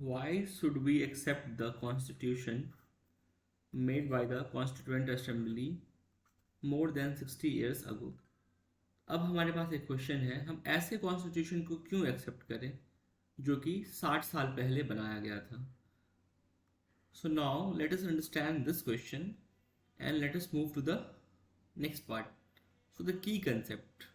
Why should we accept the constitution made by the Constituent Assembly more than 60 years ago? अब हमारे पास एक question है, हम ऐसे कॉन्स्टिट्यूशन को क्यों एक्सेप्ट करें जो कि 60 साल पहले बनाया गया था. So now let us understand this question and let us move to the next part. So the key concept.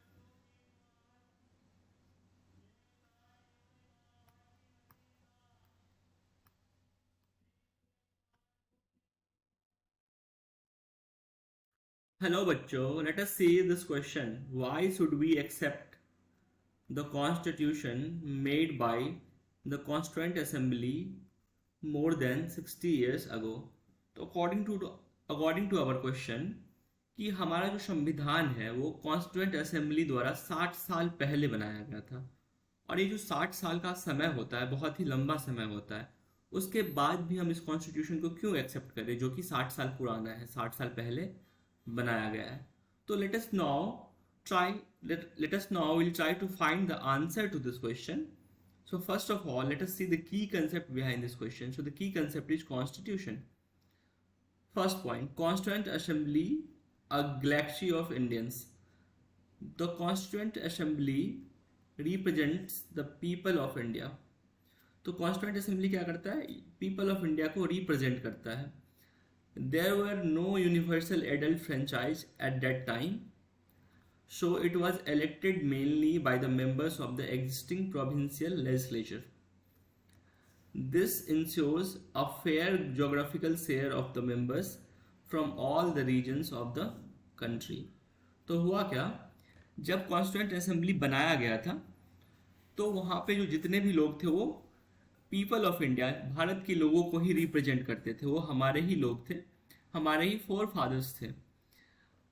Hello बच्चों, let us see this question. Why should we accept the constitution made by the Constituent Assembly more than 60 years ago? तो according to our question कि हमारा जो संविधान है वो constituent assembly द्वारा 60 साल पहले बनाया गया था. और ये जो 60 साल का समय होता है बहुत ही लंबा समय होता है. उसके बाद भी हम इस कॉन्स्टिट्यूशन को क्यों एक्सेप्ट करें जो कि 60 साल पुराना है, 60 साल पहले बनाया गया है. तो let us now we'll try to find the answer to this question. So first of all, let us see the key concept behind this question. So the key concept is constitution. First point, Constituent Assembly, a galaxy of Indians. The Constituent Assembly represents the people of India. तो constituent assembly क्या करता है? People of India को represent करता है. There were no universal adult franchise at that time, so it was elected mainly by the members of the existing provincial legislature. This ensures a fair geographical share of the members from all the regions of the country. तो हुआ क्या, जब constituent assembly बनाया गया था तो वहाँ पे जो जितने भी लोग थे वो पीपल ऑफ इंडिया, भारत के लोगों को ही रिप्रेजेंट करते थे. वो हमारे ही लोग थे, हमारे ही फोर फादर्स थे.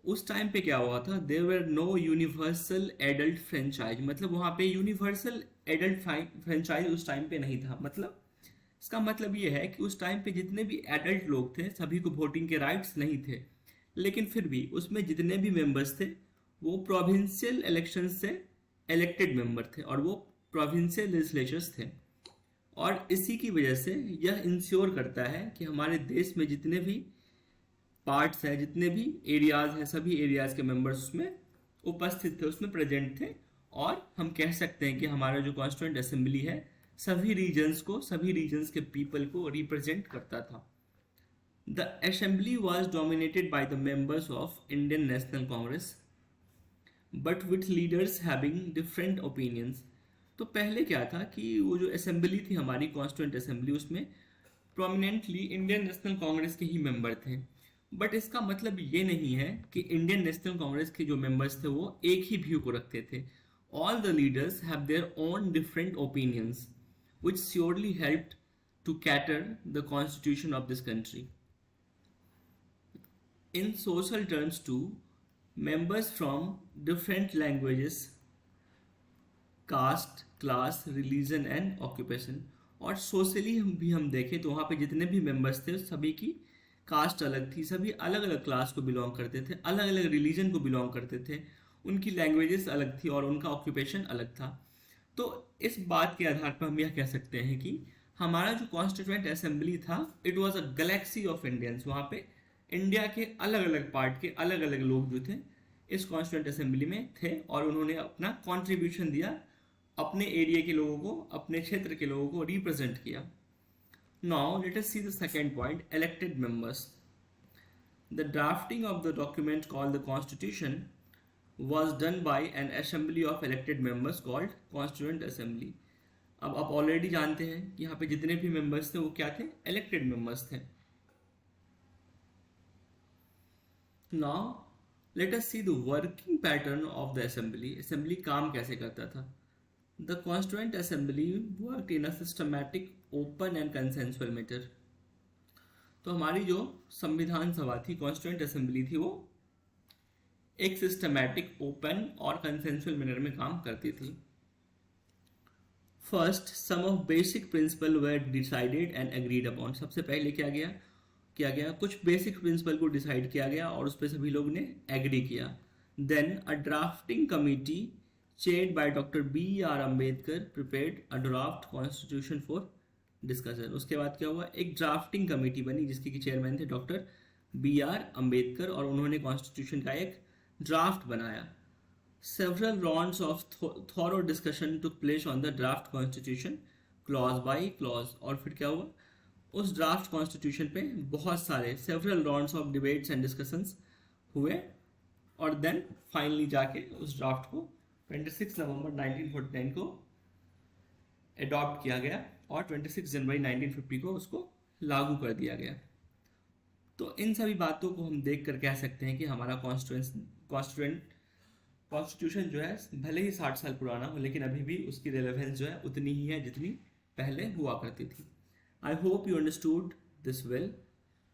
उस टाइम पे क्या हुआ था, there were no universal adult franchise. मतलब वहाँ पे यूनिवर्सल एडल्ट फ्रेंचाइज उस टाइम पे नहीं था. मतलब इसका मतलब ये है कि उस टाइम पे जितने भी एडल्ट लोग थे सभी को वोटिंग के राइट्स नहीं थे, लेकिन फिर भी उसमें जितने भी मेंबर्स थे वो प्रोविंशियल इलेक्शन से इलेक्टेड मेंबर थे और वो प्रोविंशियल लेजिस्लेचर्स थे. और इसी की वजह से यह इंश्योर करता है कि हमारे देश में जितने भी पार्ट्स हैं, जितने भी एरियाज हैं, सभी एरियाज के मेंबर्स उसमें उपस्थित थे, उसमें प्रेजेंट थे. और हम कह सकते हैं कि हमारा जो कॉन्स्टिट्यूएंट असेंबली है सभी रीजन्स के पीपल को रिप्रेजेंट करता था. The assembly was dominated by the members of Indian national Congress but with leaders having different opinions. तो पहले क्या था कि वो जो असेंबली थी हमारी कॉन्स्टिट्यूएंट असेंबली, उसमें प्रोमिनेंटली इंडियन नेशनल कांग्रेस के ही मेंबर थे. बट इसका मतलब ये नहीं है कि इंडियन नेशनल कांग्रेस के जो मेंबर्स थे वो एक ही व्यू को रखते थे. All the leaders have their own different opinions which surely helped to cater the constitution of this country. In social terms too, members from different languages, caste, class, religion and occupation. और socially भी हम देखें तो वहाँ पे जितने भी members थे सभी की कास्ट अलग थी, सभी अलग अलग क्लास को बिलोंग करते थे, अलग अलग रिलीजन को बिलोंग करते थे, उनकी लैंग्वेजेस अलग थी और उनका ऑक्यूपेशन अलग था. तो इस बात के आधार पर हम यह कह सकते हैं कि हमारा जो कॉन्स्टिट्यूएंट असेंबली था it was a Galaxy of Indians. वहाँ पे इंडिया के अलग अलग पार्ट के अलग अलग लोग जो थे इस कॉन्स्टिट्यूएंट असेंबली में थे और उन्होंने अपना कॉन्ट्रीब्यूशन दिया, अपने एरिया के लोगों को, अपने क्षेत्र के लोगों को रिप्रेजेंट किया. Now let us see the second point, elected members. The drafting of the document called the constitution was done by an assembly of elected members called constituent assembly. अब आप ऑलरेडी जानते हैं कि यहाँ पे जितने भी मेंबर्स थे वो क्या थे, इलेक्टेड मेंबर्स थे. Now let us see the working pattern of the assembly. Assembly काम कैसे करता था? The constituent assembly worked in a systematic, open and consensual matter. तो हमारी जो संविधान सभा थी, कॉन्स्टिट्यूएंट असेंबली थी, वो एक सिस्टमैटिक, ओपन और कंसेंसुअल मैनर में काम करती थी. First, some of basic principle were decided and agreed upon. सबसे पहले क्या गया कुछ बेसिक प्रिंसिपल को डिसाइड किया गया और उस पर सभी लोग ने एग्री किया. Then a drafting committee chaired by doctor B R Ambedkar prepared a draft constitution for discussion. उसके बाद क्या हुआ, एक ड्राफ्टिंग कमेटी बनी जिसके कि चेयरमैन थे डॉक्टर BR अम्बेडकर, और उन्होंने कॉन्स्टिट्यूशन का एक ड्राफ्ट बनाया। Several rounds of thorough discussion took place on the draft constitution, clause by clause। और फिर क्या हुआ, उस ड्राफ्ट कॉन्स्टिट्यूशन पे बहुत सारे several rounds of debates and discussions हुए, और देन फाइनली जाके उस ड्राफ्ट को 26 नवंबर 1949 को अडॉप्ट किया गया और 26 जनवरी 1950 को उसको लागू कर दिया गया। तो इन सभी बातों को हम देख कर कह सकते हैं कि हमारा कॉन्स्टिट्यूशन जो है भले ही 60 साल पुराना हो, लेकिन अभी भी उसकी रेलेवेंस जो है उतनी ही है जितनी पहले हुआ करती थी। I hope you understood this well.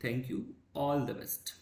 Thank you, all the best.